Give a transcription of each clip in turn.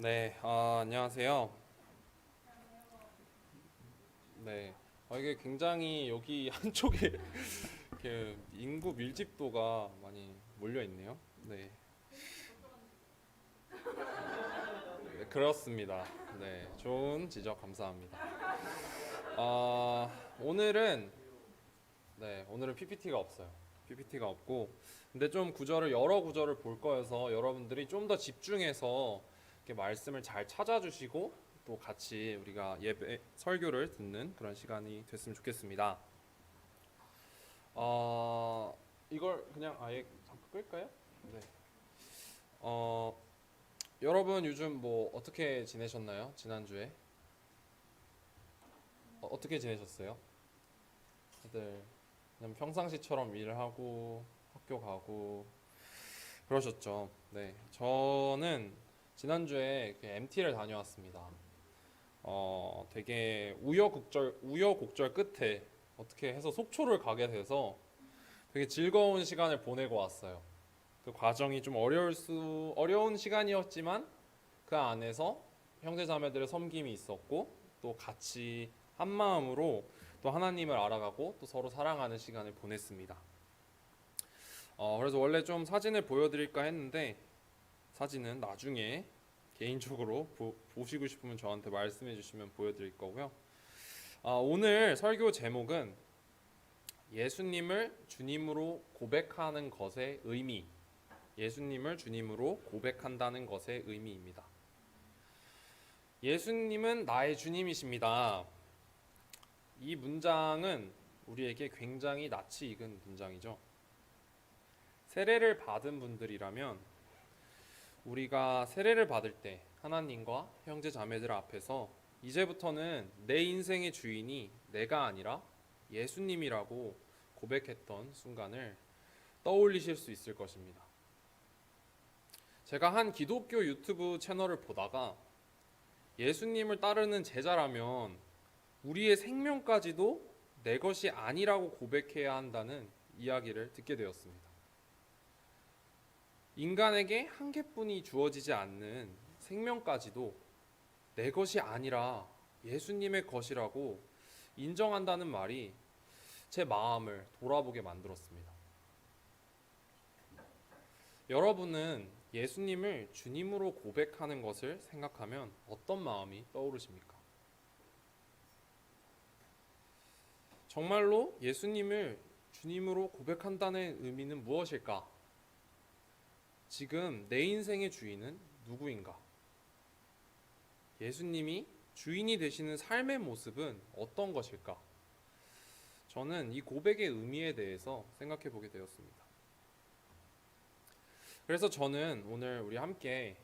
네, 안녕하세요. 네, 이게 굉장히 여기 한쪽에 이렇게 인구 밀집도가 많이 몰려 있네요. 네, 네, 그렇습니다. 네, 좋은 지적 감사합니다. 오늘은 오늘은 PPT가 없어요. PPT가 없고, 근데 좀 여러 구절을 볼 거여서 여러분들이 좀 더 집중해서 이렇게 말씀을 잘 찾아주시고 또 같이 우리가 예배 설교를 듣는 그런 시간이 됐으면 좋겠습니다. 이걸 그냥 아예 잠깐 끌까요? 네. 어, 여러분 요즘 뭐 어떻게 지내셨나요? 지난주에 어떻게 지내셨어요? 다들 그냥 평상시처럼 일하고 학교 가고 그러셨죠? 네. 저는 지난주에 MT를 다녀왔습니다. 되게 우여곡절 끝에 어떻게 해서 속초를 가게 돼서 되게 즐거운 시간을 보내고 왔어요. 그 과정이 좀 어려운 시간이었지만 그 안에서 형제자매들의 섬김이 있었고 또 같이 한 마음으로 또 하나님을 알아가고 또 서로 사랑하는 시간을 보냈습니다. 그래서 원래 좀 사진을 보여드릴까 했는데 사진은 나중에 개인적으로 보시고 싶으면 저한테 말씀해 주시면 보여드릴 거고요. 오늘 설교 제목은 예수님을 주님으로 고백하는 것의 의미, 예수님을 주님으로 고백한다는 것의 의미입니다. 예수님은 나의 주님이십니다. 이 문장은 우리에게 굉장히 낯이 익은 문장이죠. 세례를 받은 분들이라면 우리가 세례를 받을 때 하나님과 형제 자매들 앞에서 이제부터는 내 인생의 주인이 내가 아니라 예수님이라고 고백했던 순간을 떠올리실 수 있을 것입니다. 제가 한 기독교 유튜브 채널을 보다가 예수님을 따르는 제자라면 우리의 생명까지도 내 것이 아니라고 고백해야 한다는 이야기를 듣게 되었습니다. 인간에게 한 개뿐이 주어지지 않는 생명까지도 내 것이 아니라 예수님의 것이라고 인정한다는 말이 제 마음을 돌아보게 만들었습니다. 여러분은 예수님을 주님으로 고백하는 것을 생각하면 어떤 마음이 떠오르십니까? 정말로 예수님을 주님으로 고백한다는 의미는 무엇일까? 지금 내 인생의 주인은 누구인가? 예수님이 주인이 되시는 삶의 모습은 어떤 것일까? 저는 이 고백의 의미에 대해서 생각해 보게 되었습니다. 그래서 저는 오늘 우리 함께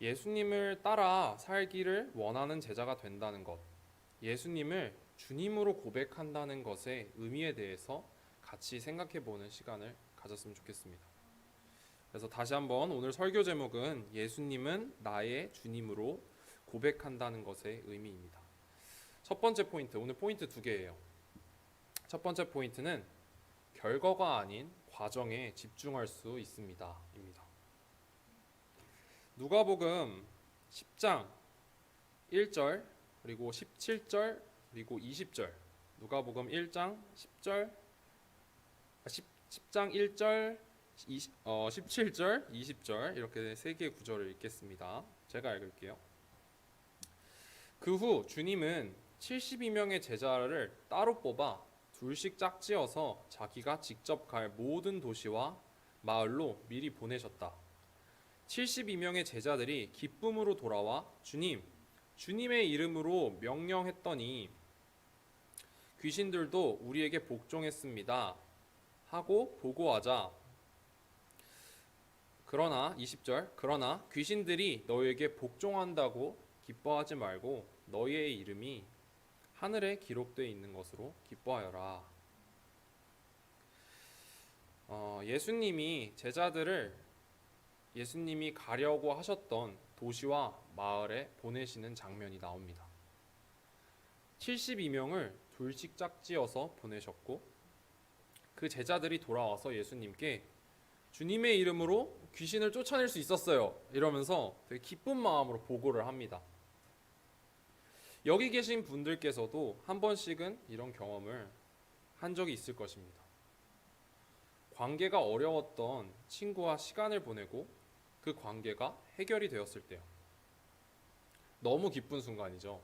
예수님을 따라 살기를 원하는 제자가 된다는 것, 예수님을 주님으로 고백한다는 것의 의미에 대해서 같이 생각해 보는 시간을 가졌으면 좋겠습니다. 그래서 다시 한번 오늘 설교 제목은 예수님은 나의 주님으로 고백한다는 것의 의미입니다. 첫 번째 포인트, 오늘 포인트 두 개예요. 첫 번째 포인트는 결과가 아닌 과정에 집중할 수 있습니다. 입니다. 누가복음 10장 1절 그리고 17절 그리고 20절 누가복음 1장 10절 10장 1절 17절 20절 이렇게 세 개의 구절을 읽겠습니다. 제가 읽을게요. 그 후 주님은 72명의 제자를 따로 뽑아 둘씩 짝지어서 자기가 직접 갈 모든 도시와 마을로 미리 보내셨다. 72명의 제자들이 기쁨으로 돌아와 주님의 이름으로 명령했더니 귀신들도 우리에게 복종했습니다. 하고 보고하자. 그러나 20절 그러나 귀신들이 너희에게 복종한다고 기뻐하지 말고 너희의 이름이 하늘에 기록되어 있는 것으로 기뻐하여라. 예수님이 가려고 하셨던 도시와 마을에 보내시는 장면이 나옵니다. 72명을 둘씩 짝지어서 보내셨고 그 제자들이 돌아와서 예수님께 주님의 이름으로 귀신을 쫓아낼 수 있었어요. 이러면서 되게 기쁜 마음으로 보고를 합니다. 여기 계신 분들께서도 한 번씩은 이런 경험을 한 적이 있을 것입니다. 관계가 어려웠던 친구와 시간을 보내고 그 관계가 해결이 되었을 때요. 너무 기쁜 순간이죠.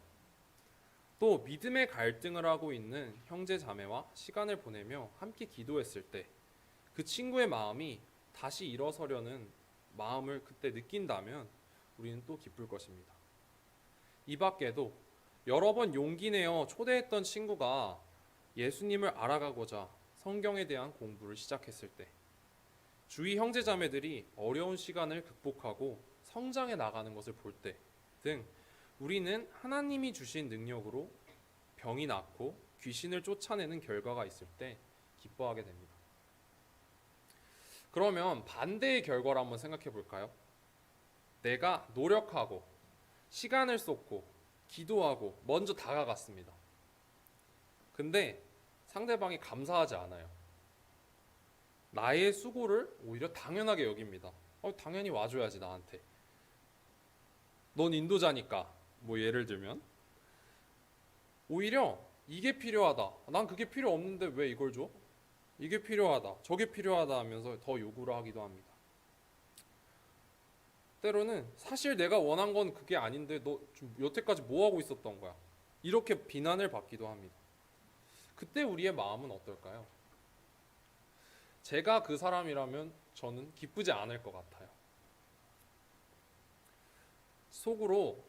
또 믿음의 갈등을 하고 있는 형제 자매와 시간을 보내며 함께 기도했을 때 그 친구의 마음이 다시 일어서려는 마음을 그때 느낀다면 우리는 또 기쁠 것입니다. 이 밖에도 여러 번 용기 내어 초대했던 친구가 예수님을 알아가고자 성경에 대한 공부를 시작했을 때, 주위 형제 자매들이 어려운 시간을 극복하고 성장해 나가는 것을 볼 때 등 우리는 하나님이 주신 능력으로 병이 낫고 귀신을 쫓아내는 결과가 있을 때 기뻐하게 됩니다. 그러면 반대의 결과를 한번 생각해 볼까요? 내가 노력하고 시간을 쏟고 기도하고 먼저 다가갔습니다. 근데 상대방이 감사하지 않아요. 나의 수고를 오히려 당연하게 여깁니다. 당연히 와줘야지 나한테. 넌 인도자니까. 뭐 예를 들면 오히려 이게 필요하다. 난 그게 필요 없는데 왜 이걸 줘? 이게 필요하다. 저게 필요하다 하면서 더 요구를 하기도 합니다. 때로는 사실 내가 원한 건 그게 아닌데 너 좀 여태까지 뭐 하고 있었던 거야? 이렇게 비난을 받기도 합니다. 그때 우리의 마음은 어떨까요? 제가 그 사람이라면 저는 기쁘지 않을 것 같아요. 속으로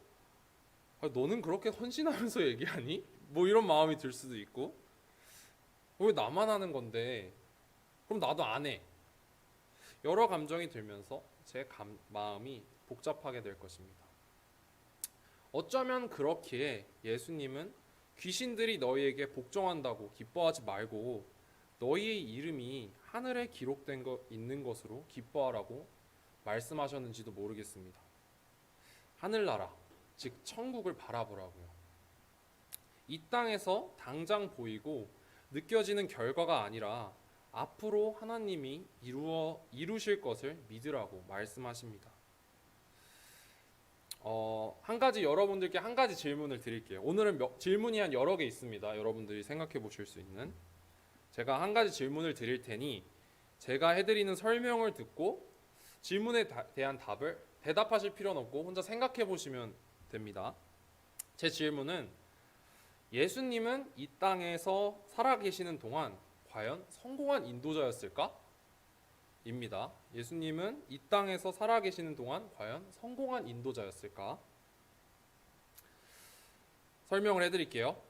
너는 그렇게 헌신하면서 얘기하니? 뭐 이런 마음이 들 수도 있고, 왜 나만 하는 건데 그럼 나도 안 해. 여러 감정이 들면서 제 마음이 복잡하게 될 것입니다. 어쩌면 그렇기에 예수님은 귀신들이 너희에게 복종한다고 기뻐하지 말고 너희의 이름이 하늘에 기록된 거 있는 것으로 기뻐하라고 말씀하셨는지도 모르겠습니다. 하늘나라, 즉 천국을 바라보라고요. 이 땅에서 당장 보이고 느껴지는 결과가 아니라 앞으로 하나님이 이루실 것을 믿으라고 말씀하십니다. 한 가지 여러분들께 한 가지 질문을 드릴게요. 오늘은 질문이 한 여러 개 있습니다. 여러분들이 생각해 보실 수 있는. 제가 한 가지 질문을 드릴 테니 제가 해드리는 설명을 듣고 질문에 대한 답을 대답하실 필요는 없고 혼자 생각해 보시면 됩니다. 제 질문은 예수님은 이 땅에서 살아계시는 동안 과연 성공한 인도자였을까? 입니다. 예수님은 이 땅에서 살아계시는 동안 과연 성공한 인도자였을까? 설명을 해드릴게요.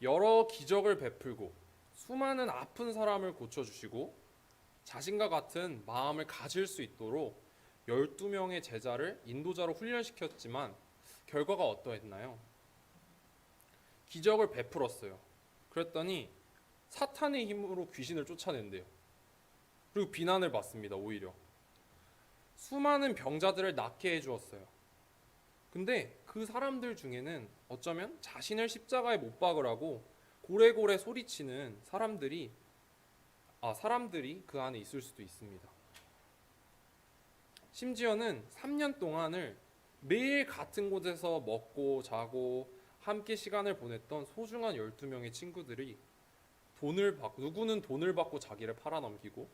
여러 기적을 베풀고 수많은 아픈 사람을 고쳐주시고 자신과 같은 마음을 가질 수 있도록 12명의 제자를 인도자로 훈련시켰지만 결과가 어떠했나요? 기적을 베풀었어요. 그랬더니 사탄의 힘으로 귀신을 쫓아낸대요. 그리고 비난을 받습니다. 오히려 수많은 병자들을 낫게 해주었어요. 근데 그 사람들 중에는 어쩌면 자신을 십자가에 못 박으라고 고래고래 소리치는 사람들이 그 안에 있을 수도 있습니다. 심지어는 3년 동안을 매일 같은 곳에서 먹고 자고 함께 시간을 보냈던 소중한 12명의 친구들이 누구는 돈을 받고 자기를 팔아넘기고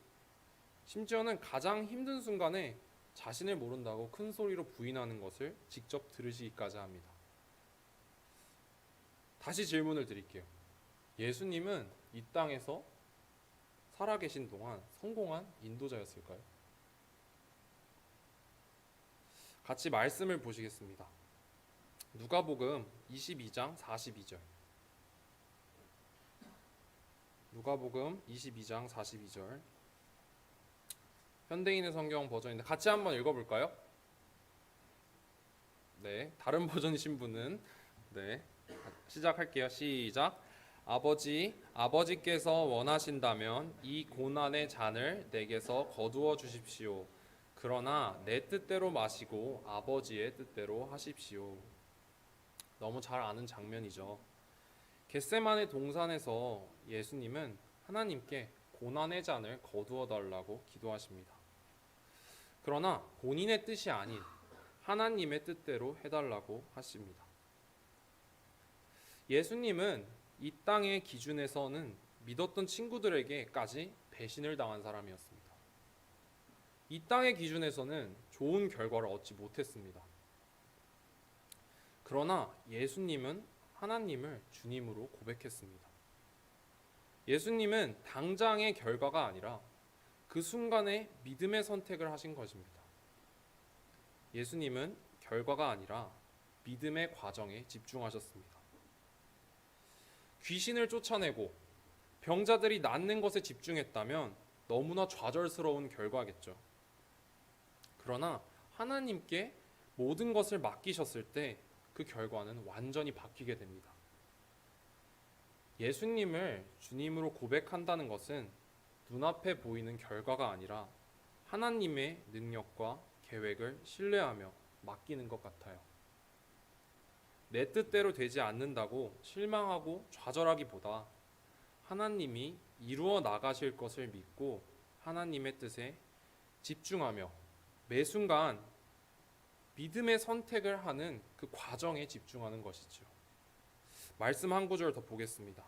심지어는 가장 힘든 순간에 자신을 모른다고 큰 소리로 부인하는 것을 직접 들으시기까지 합니다. 다시 질문을 드릴게요. 예수님은 이 땅에서 살아계신 동안 성공한 인도자였을까요? 같이 말씀을 보시겠습니다. 누가복음 22장 42절. 누가복음 22장 42절. 현대인의 성경 버전인데 같이 한번 읽어볼까요? 네, 다른 버전이신 분은 시작할게요. 시작. 아버지께서 원하신다면 이 고난의 잔을 내게서 거두어 주십시오. 그러나 내 뜻대로 마시고 아버지의 뜻대로 하십시오. 너무 잘 아는 장면이죠. 겟세마네 동산에서 예수님은 하나님께 고난의 잔을 거두어 달라고 기도하십니다. 그러나 본인의 뜻이 아닌 하나님의 뜻대로 해달라고 하십니다. 예수님은 이 땅의 기준에서는 믿었던 친구들에게까지 배신을 당한 사람이었습니다. 이 땅의 기준에서는 좋은 결과를 얻지 못했습니다. 그러나 예수님은 하나님을 주님으로 고백했습니다. 예수님은 당장의 결과가 아니라 그 순간에 믿음의 선택을 하신 것입니다. 예수님은 결과가 아니라 믿음의 과정에 집중하셨습니다. 귀신을 쫓아내고 병자들이 낫는 것에 집중했다면 너무나 좌절스러운 결과겠죠. 그러나 하나님께 모든 것을 맡기셨을 때 그 결과는 완전히 바뀌게 됩니다. 예수님을 주님으로 고백한다는 것은 눈앞에 보이는 결과가 아니라 하나님의 능력과 계획을 신뢰하며 맡기는 것 같아요. 내 뜻대로 되지 않는다고 실망하고 좌절하기보다 하나님이 이루어 나가실 것을 믿고 하나님의 뜻에 집중하며 매 순간 믿음의 선택을 하는 그 과정에 집중하는 것이죠. 말씀 한 구절 더 보겠습니다.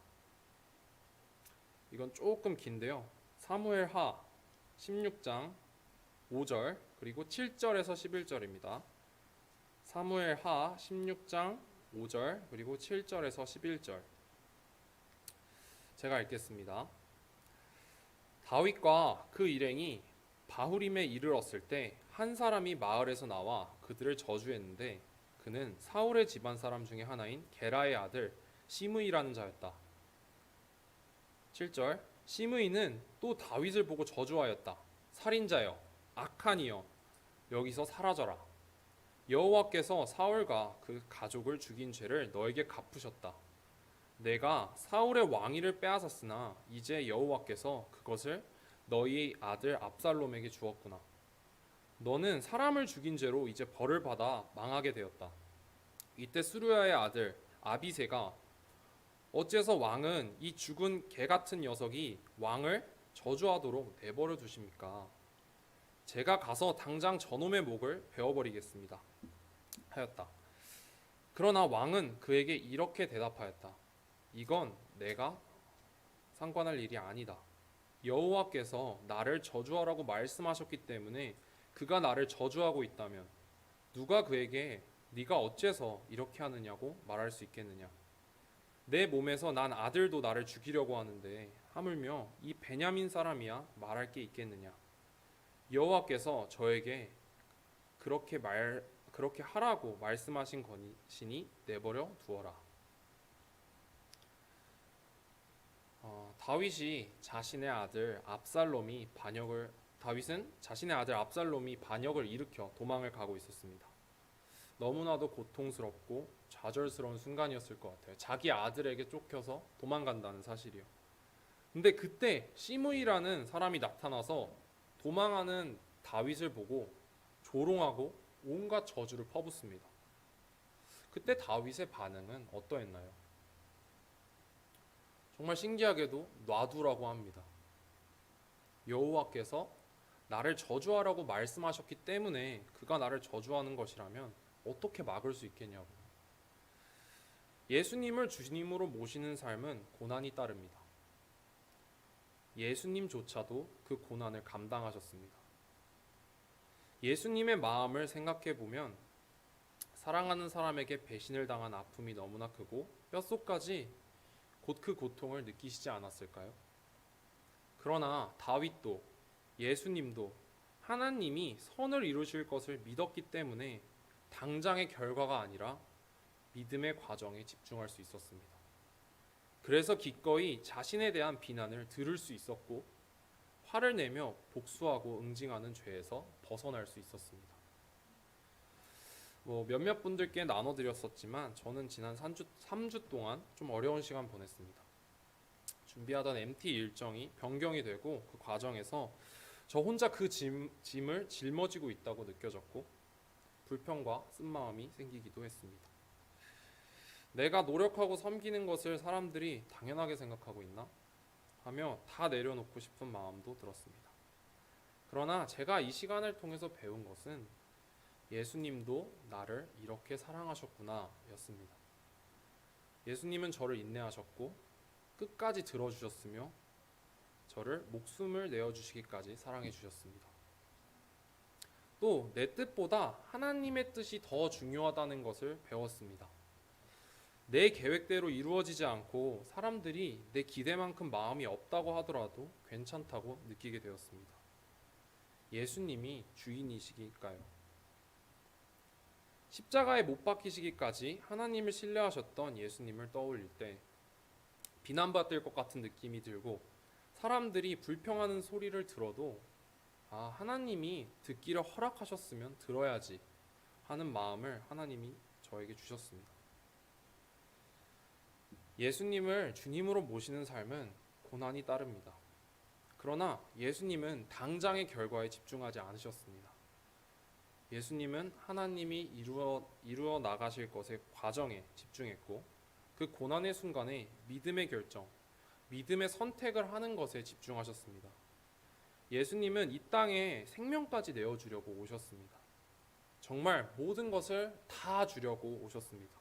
이건 조금 긴데요. 사무엘하 16장 5절 그리고 7절에서 11절입니다. 사무엘하 16장 5절 그리고 7절에서 11절 제가 읽겠습니다. 다윗과 그 일행이 바후림에 이르렀을 때 한 사람이 마을에서 나와 그들을 저주했는데 그는 사울의 집안 사람 중에 하나인 게라의 아들 시므이라는 자였다. 7절 시므이는 또 다윗을 보고 저주하였다. 살인자여 악한 이여 여기서 사라져라. 여호와께서 사울과 그 가족을 죽인 죄를 너에게 갚으셨다. 내가 사울의 왕위를 빼앗았으나 이제 여호와께서 그것을 너희 아들 압살롬에게 주었구나. 너는 사람을 죽인 죄로 이제 벌을 받아 망하게 되었다. 이때 스루야의 아들 아비새가 어째서 왕은 이 죽은 개 같은 녀석이 왕을 저주하도록 내버려 두십니까? 제가 가서 당장 저놈의 목을 베어버리겠습니다. 하였다. 그러나 왕은 그에게 이렇게 대답하였다. 이건 내가 상관할 일이 아니다. 여호와께서 나를 저주하라고 말씀하셨기 때문에 그가 나를 저주하고 있다면 누가 그에게 네가 어째서 이렇게 하느냐고 말할 수 있겠느냐? 내 몸에서 난 아들도 나를 죽이려고 하는데 하물며 이 베냐민 사람이야 말할 게 있겠느냐? 여호와께서 저에게 그렇게 하라고 말씀하신 것이니 내버려 두어라. 다윗은 자신의 아들 압살롬이 반역을 일으켜 도망을 가고 있었습니다. 너무나도 고통스럽고 좌절스러운 순간이었을 것 같아요. 자기 아들에게 쫓겨서 도망간다는 사실이요. 근데 그때 시므이라는 사람이 나타나서 도망하는 다윗을 보고 조롱하고 온갖 저주를 퍼붓습니다. 그때 다윗의 반응은 어떠했나요? 정말 신기하게도 놔두라고 합니다. 여호와께서 나를 저주하라고 말씀하셨기 때문에 그가 나를 저주하는 것이라면 어떻게 막을 수 있겠냐고. 예수님을 주님으로 모시는 삶은 고난이 따릅니다. 예수님조차도 그 고난을 감당하셨습니다. 예수님의 마음을 생각해 보면 사랑하는 사람에게 배신을 당한 아픔이 너무나 크고 뼛속까지 곧 그 고통을 느끼시지 않았을까요? 그러나 다윗도 예수님도 하나님이 선을 이루실 것을 믿었기 때문에 당장의 결과가 아니라 믿음의 과정에 집중할 수 있었습니다. 그래서 기꺼이 자신에 대한 비난을 들을 수 있었고 화를 내며 복수하고 응징하는 죄에서 벗어날 수 있었습니다. 몇몇 분들께 나눠드렸었지만 저는 지난 3주 동안 좀 어려운 시간 보냈습니다. 준비하던 MT 일정이 변경이 되고 그 과정에서 저 혼자 그 짐을 짊어지고 있다고 느껴졌고 불평과 쓴마음이 생기기도 했습니다. 내가 노력하고 섬기는 것을 사람들이 당연하게 생각하고 있나? 하며 다 내려놓고 싶은 마음도 들었습니다. 그러나 제가 이 시간을 통해서 배운 것은 예수님도 나를 이렇게 사랑하셨구나 였습니다. 예수님은 저를 인내하셨고 끝까지 들어주셨으며 저를 목숨을 내어주시기까지 사랑해 주셨습니다. 또 내 뜻보다 하나님의 뜻이 더 중요하다는 것을 배웠습니다. 내 계획대로 이루어지지 않고 사람들이 내 기대만큼 마음이 없다고 하더라도 괜찮다고 느끼게 되었습니다. 예수님이 주인이시기까요. 십자가에 못 박히시기까지 하나님을 신뢰하셨던 예수님을 떠올릴 때 비난받을 것 같은 느낌이 들고 사람들이 불평하는 소리를 들어도 하나님이 듣기를 허락하셨으면 들어야지 하는 마음을 하나님이 저에게 주셨습니다. 예수님을 주님으로 모시는 삶은 고난이 따릅니다. 그러나 예수님은 당장의 결과에 집중하지 않으셨습니다. 예수님은 하나님이 이루어 나가실 것의 과정에 집중했고 그 고난의 순간에 믿음의 결정, 믿음의 선택을 하는 것에 집중하셨습니다. 예수님은 이 땅에 생명까지 내어주려고 오셨습니다. 정말 모든 것을 다 주려고 오셨습니다.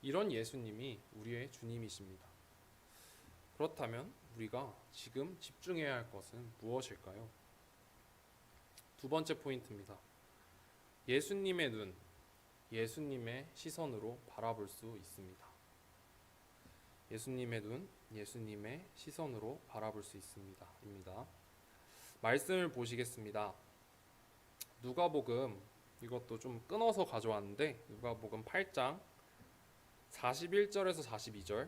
이런 예수님이 우리의 주님이십니다. 그렇다면 우리가 지금 집중해야 할 것은 무엇일까요? 두 번째 포인트입니다. 예수님의 눈, 예수님의 시선으로 바라볼 수 있습니다. 예수님의 눈, 예수님의 시선으로 바라볼 수 있습니다. 입니다. 말씀을 보시겠습니다. 누가복음, 이것도 좀 끊어서 가져왔는데 누가복음 8장 41절에서 42절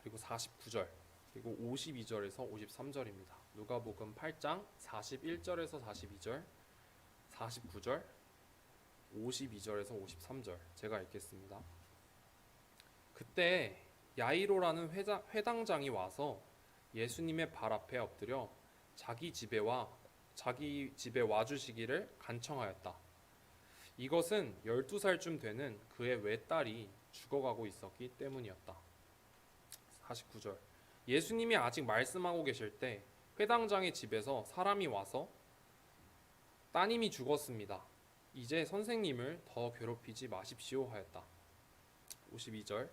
그리고 49절 그리고 52절에서 53절입니다. 누가복음 8장 41절에서 42절 49절 52절에서 53절 제가 읽겠습니다. 그때 야이로라는 회당장이 와서 예수님의 발 앞에 엎드려 자기 집에 와주시기를 간청하였다. 이것은 12살쯤 되는 그의 외딸이 죽어가고 있었기 때문이었다. 49절 예수님이 아직 말씀하고 계실 때 회당장의 집에서 사람이 와서 따님이 죽었습니다. 이제 선생님을 더 괴롭히지 마십시오 하였다. 52절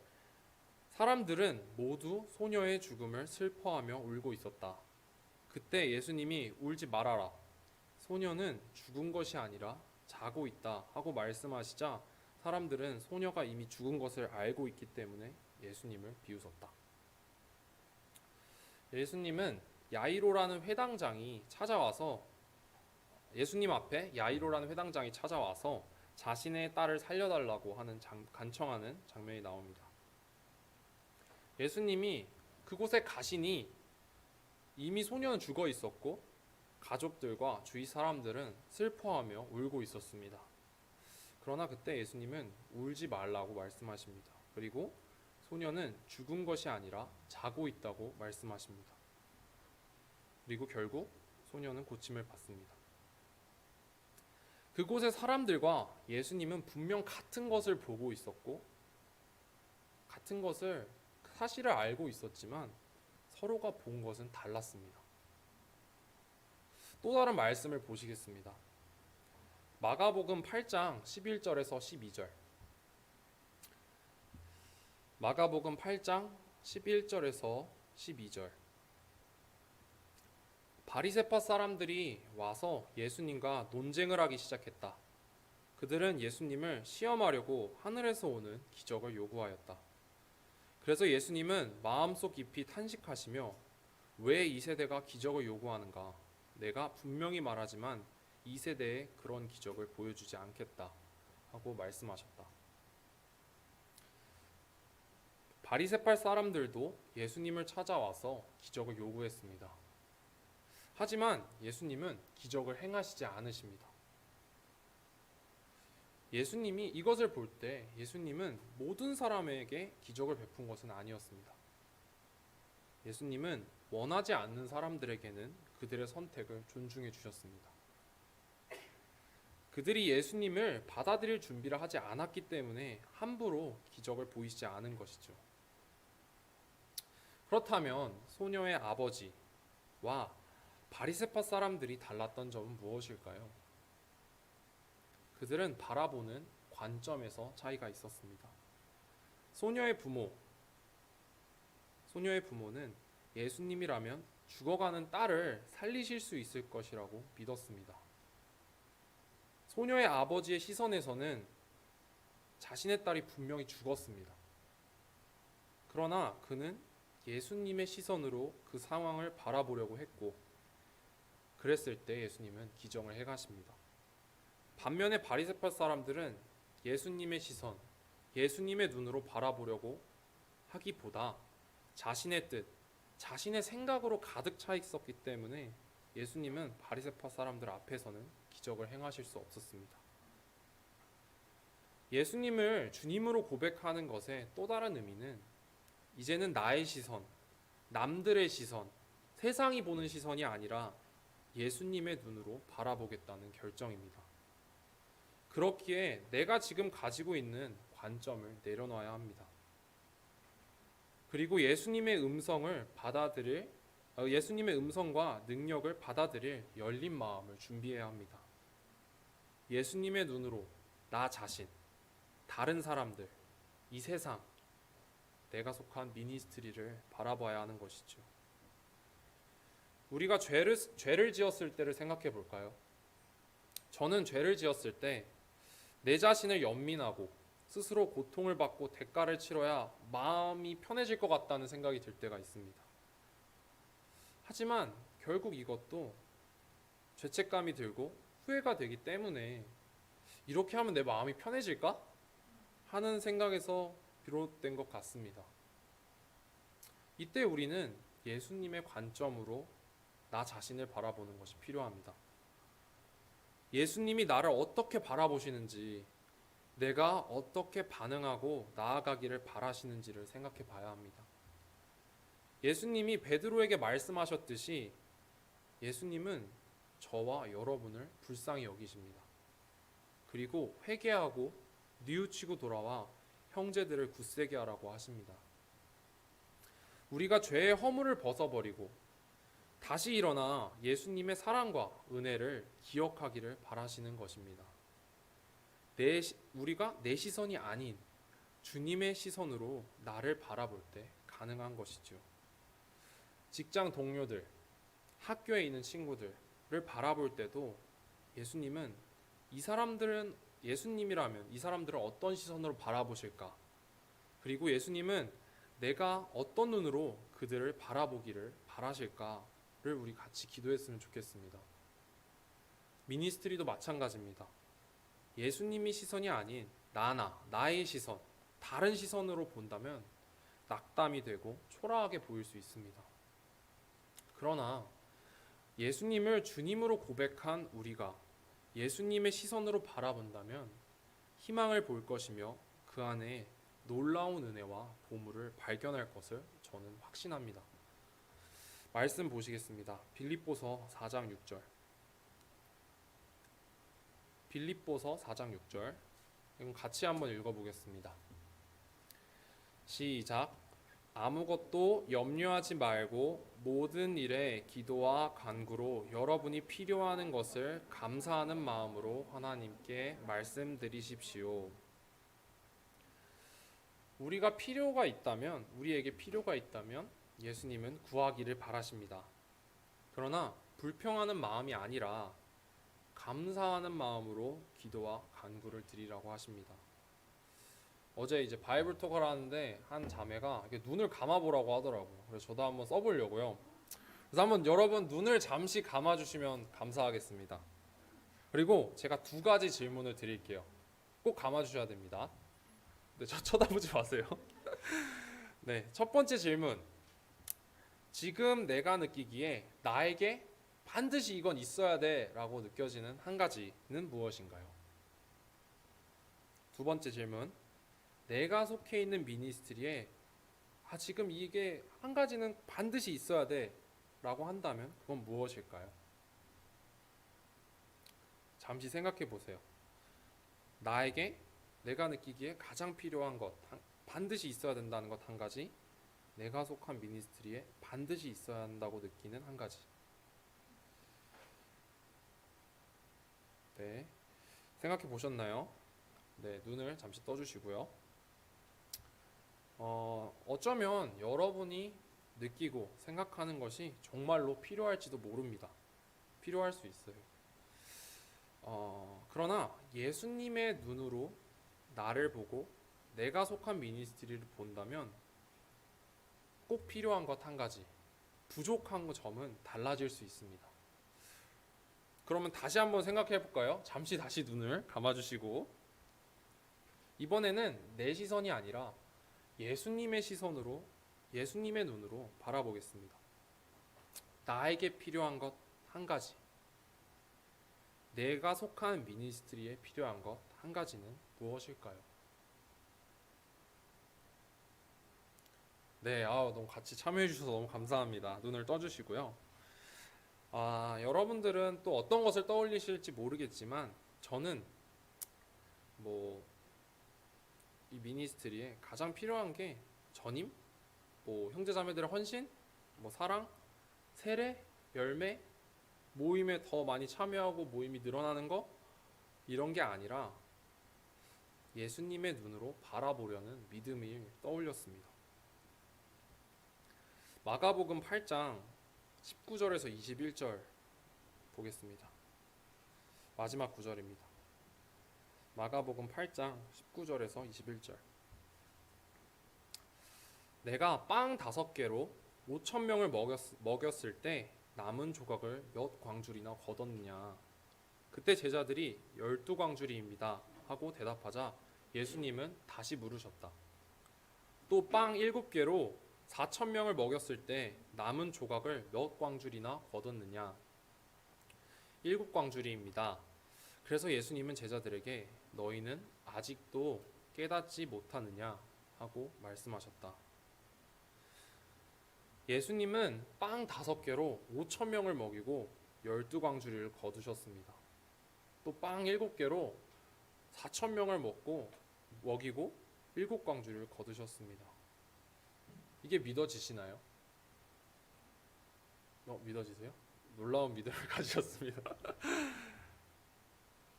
사람들은 모두 소녀의 죽음을 슬퍼하며 울고 있었다. 그때 예수님이 울지 말아라. 소녀는 죽은 것이 아니라 자고 있다 하고 말씀하시자 사람들은 소녀가 이미 죽은 것을 알고 있기 때문에 예수님을 비웃었다. 예수님은 야이로라는 회당장이 찾아와서 예수님 앞에 야이로라는 회당장이 찾아와서 자신의 딸을 살려달라고 하는 간청하는 장면이 나옵니다. 예수님이 그곳에 가시니 이미 소녀는 죽어 있었고 가족들과 주위 사람들은 슬퍼하며 울고 있었습니다. 그러나 그때 예수님은 울지 말라고 말씀하십니다. 그리고 소녀는 죽은 것이 아니라 자고 있다고 말씀하십니다. 그리고 결국 소녀는 고침을 받습니다. 그곳의 사람들과 예수님은 분명 같은 것을 보고 있었고 같은 것을 사실을 알고 있었지만 서로가 본 것은 달랐습니다. 또 다른 말씀을 보시겠습니다. 마가복음 8장 11절에서 12절 마가복음 8장 11절에서 12절 바리새파 사람들이 와서 예수님과 논쟁을 하기 시작했다. 그들은 예수님을 시험하려고 하늘에서 오는 기적을 요구하였다. 그래서 예수님은 마음속 깊이 탄식하시며 왜 이 세대가 기적을 요구하는가? 내가 분명히 말하지만 이 세대에 그런 기적을 보여주지 않겠다 하고 말씀하셨다. 바리새파 사람들도 예수님을 찾아와서 기적을 요구했습니다. 하지만 예수님은 기적을 행하시지 않으십니다. 예수님이 이것을 볼 때 예수님은 모든 사람에게 기적을 베푼 것은 아니었습니다. 예수님은 원하지 않는 사람들에게는 그들의 선택을 존중해 주셨습니다. 그들이 예수님을 받아들일 준비를 하지 않았기 때문에 함부로 기적을 보이시지 않은 것이죠. 그렇다면 소녀의 아버지와 바리새파 사람들이 달랐던 점은 무엇일까요? 그들은 바라보는 관점에서 차이가 있었습니다. 소녀의 부모는 예수님이라면 죽어가는 딸을 살리실 수 있을 것이라고 믿었습니다. 소녀의 아버지의 시선에서는 자신의 딸이 분명히 죽었습니다. 그러나 그는 예수님의 시선으로 그 상황을 바라보려고 했고, 그랬을 때 예수님은 기적을 행하십니다. 반면에 바리새파 사람들은 예수님의 시선, 예수님의 눈으로 바라보려고 하기보다 자신의 뜻, 자신의 생각으로 가득 차 있었기 때문에 예수님은 바리새파 사람들 앞에서는 기적을 행하실 수 없었습니다. 예수님을 주님으로 고백하는 것의 또 다른 의미는 이제는 나의 시선, 남들의 시선, 세상이 보는 시선이 아니라 예수님의 눈으로 바라보겠다는 결정입니다. 그렇기에 내가 지금 가지고 있는 관점을 내려놔야 합니다. 그리고 예수님의 음성과 능력을 받아들일 열린 마음을 준비해야 합니다. 예수님의 눈으로 나 자신, 다른 사람들, 이 세상, 내가 속한 미니스트리를 바라봐야 하는 것이죠. 우리가 죄를 지었을 때를 생각해 볼까요? 저는 죄를 지었을 때 내 자신을 연민하고 스스로 고통을 받고 대가를 치러야 마음이 편해질 것 같다는 생각이 들 때가 있습니다. 하지만 결국 이것도 죄책감이 들고 후회가 되기 때문에 이렇게 하면 내 마음이 편해질까? 하는 생각에서 비롯된 것 같습니다. 이때 우리는 예수님의 관점으로 나 자신을 바라보는 것이 필요합니다. 예수님이 나를 어떻게 바라보시는지, 내가 어떻게 반응하고 나아가기를 바라시는지를 생각해 봐야 합니다. 예수님이 베드로에게 말씀하셨듯이 예수님은 저와 여러분을 불쌍히 여기십니다. 그리고 회개하고 뉘우치고 돌아와 형제들을 굳세게 하라고 하십니다. 우리가 죄의 허물을 벗어버리고 다시 일어나 예수님의 사랑과 은혜를 기억하기를 바라시는 것입니다. 우리가 내 시선이 아닌 주님의 시선으로 나를 바라볼 때 가능한 것이죠. 직장 동료들, 학교에 있는 친구들을 바라볼 때도 예수님은 예수님이라면 이 사람들을 어떤 시선으로 바라보실까? 그리고 예수님은 내가 어떤 눈으로 그들을 바라보기를 바라실까? 를 우리 같이 기도했으면 좋겠습니다. 미니스트리도 마찬가지입니다. 예수님이 시선이 아닌 나의 시선, 다른 시선으로 본다면 낙담이 되고 초라하게 보일 수 있습니다. 그러나 예수님을 주님으로 고백한 우리가 예수님의 시선으로 바라본다면 희망을 볼 것이며 그 안에 놀라운 은혜와 보물을 발견할 것을 저는 확신합니다. 말씀 보시겠습니다. 빌립보서 4장 6절. 빌립보서 4장 6절. 이건 같이 한번 읽어보겠습니다. 시작. 아무것도 염려하지 말고 모든 일에 기도와 간구로 여러분이 필요하는 것을 감사하는 마음으로 하나님께 말씀드리십시오. 우리에게 필요가 있다면 예수님은 구하기를 바라십니다. 그러나 불평하는 마음이 아니라 감사하는 마음으로 기도와 간구를 드리라고 하십니다. 어제 이제 바이블 톡을 하는데 한 자매가 눈을 감아보라고 하더라고요. 그래서 저도 한번 써보려고요. 그래서 한번 여러분 눈을 잠시 감아주시면 감사하겠습니다. 그리고 제가 두 가지 질문을 드릴게요. 꼭 감아주셔야 됩니다. 네, 저 쳐다보지 마세요. 네, 첫 번째 질문. 지금 내가 느끼기에 나에게 반드시 이건 있어야 돼 라고 느껴지는 한 가지는 무엇인가요? 두 번째 질문. 내가 속해 있는 미니스트리에 지금 이게 한 가지는 반드시 있어야 돼 라고 한다면 그건 무엇일까요? 잠시 생각해 보세요. 내가 느끼기에 가장 필요한 것, 반드시 있어야 된다는 것 한 가지, 내가 속한 미니스트리에 반드시 있어야 한다고 느끼는 한 가지. 생각해 보셨나요? 네, 눈을 잠시 떠주시고요. 어쩌면 여러분이 느끼고 생각하는 것이 정말로 필요할지도 모릅니다. 필요할 수 있어요. 그러나 예수님의 눈으로 나를 보고 내가 속한 미니스트리를 본다면 꼭 필요한 것 한 가지, 부족한 점은 달라질 수 있습니다. 그러면 다시 한번 생각해 볼까요? 잠시 다시 눈을 감아주시고 이번에는 내 시선이 아니라 예수님의 시선으로, 예수님의 눈으로 바라보겠습니다. 나에게 필요한 것 한 가지, 내가 속한 미니스트리에 필요한 것 한 가지는 무엇일까요? 네, 너무 같이 참여해 주셔서 너무 감사합니다. 눈을 떠주시고요. 여러분들은 또 어떤 것을 떠올리실지 모르겠지만 저는 뭐 이 미니스트리에 가장 필요한 게 전임, 뭐 형제자매들의 헌신, 뭐 사랑, 세례, 열매, 모임에 더 많이 참여하고 모임이 늘어나는 거 이런 게 아니라 예수님의 눈으로 바라보려는 믿음이 떠올렸습니다. 마가복음 8장 19절에서 21절 보겠습니다. 마지막 구절입니다. 마가복음 8장 19절에서 21절. 내가 빵 5개로 5천 명을 먹였을 때 남은 조각을 몇 광줄이나 거뒀느냐. 그때 제자들이 12광줄이입니다 하고 대답하자 예수님은 다시 물으셨다. 또 빵 7개로 4천 명을 먹였을 때 남은 조각을 몇 광줄이나 거뒀느냐. 7광줄이입니다. 그래서 예수님은 제자들에게 너희는 아직도 깨닫지 못하느냐 하고 말씀하셨다. 예수님은 빵 5개로 5천 명을 먹이고 12광주리를 거두셨습니다. 또 빵 7개로 4천 명을 먹이고 7광주리를 거두셨습니다. 이게 믿어지시나요? 믿어지세요? 놀라운 믿음을 가지셨습니다.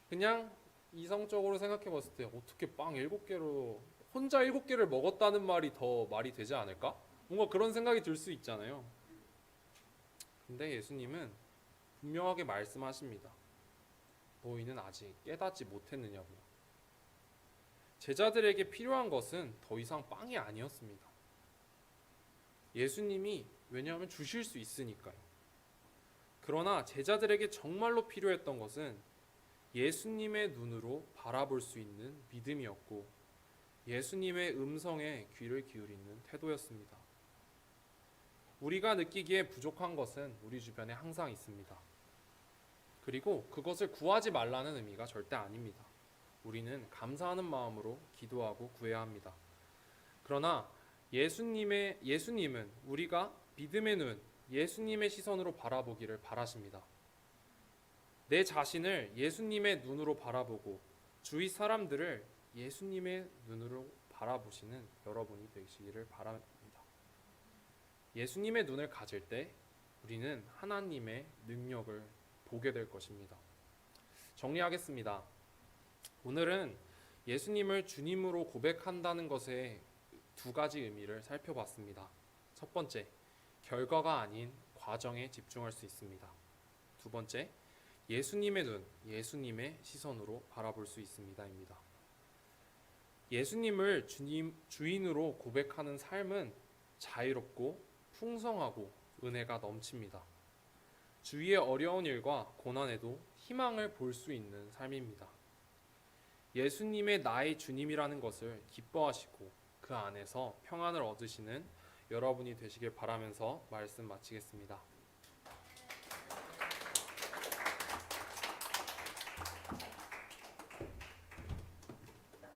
그냥 이성적으로 생각해 봤을 때 어떻게 빵 7개로 혼자 7개를 먹었다는 말이 더 말이 되지 않을까? 뭔가 그런 생각이 들 수 있잖아요. 근데 예수님은 분명하게 말씀하십니다. 너희는 아직 깨닫지 못했느냐고. 제자들에게 필요한 것은 더 이상 빵이 아니었습니다. 예수님이 왜냐하면 주실 수 있으니까요. 그러나 제자들에게 정말로 필요했던 것은 예수님의 눈으로 바라볼 수 있는 믿음이었고 예수님의 음성에 귀를 기울이는 태도였습니다. 우리가 느끼기에 부족한 것은 우리 주변에 항상 있습니다. 그리고 그것을 구하지 말라는 의미가 절대 아닙니다. 우리는 감사하는 마음으로 기도하고 구해야 합니다. 그러나 예수님은 우리가 믿음의 눈, 예수님의 시선으로 바라보기를 바라십니다. 내 자신을 예수님의 눈으로 바라보고 주위 사람들을 예수님의 눈으로 바라보시는 여러분이 되시기를 바랍니다. 예수님의 눈을 가질 때 우리는 하나님의 능력을 보게 될 것입니다. 정리하겠습니다. 오늘은 예수님을 주님으로 고백한다는 것의 2가지 의미를 살펴봤습니다. 첫 번째, 결과가 아닌 과정에 집중할 수 있습니다. 두 번째, 예수님의 눈, 예수님의 시선으로 바라볼 수 있습니다입니다. 예수님을 주인으로 고백하는 삶은 자유롭고 풍성하고 은혜가 넘칩니다. 주위의 어려운 일과 고난에도 희망을 볼 수 있는 삶입니다. 예수님의 나의 주님이라는 것을 기뻐하시고 그 안에서 평안을 얻으시는 여러분이 되시길 바라면서 말씀 마치겠습니다.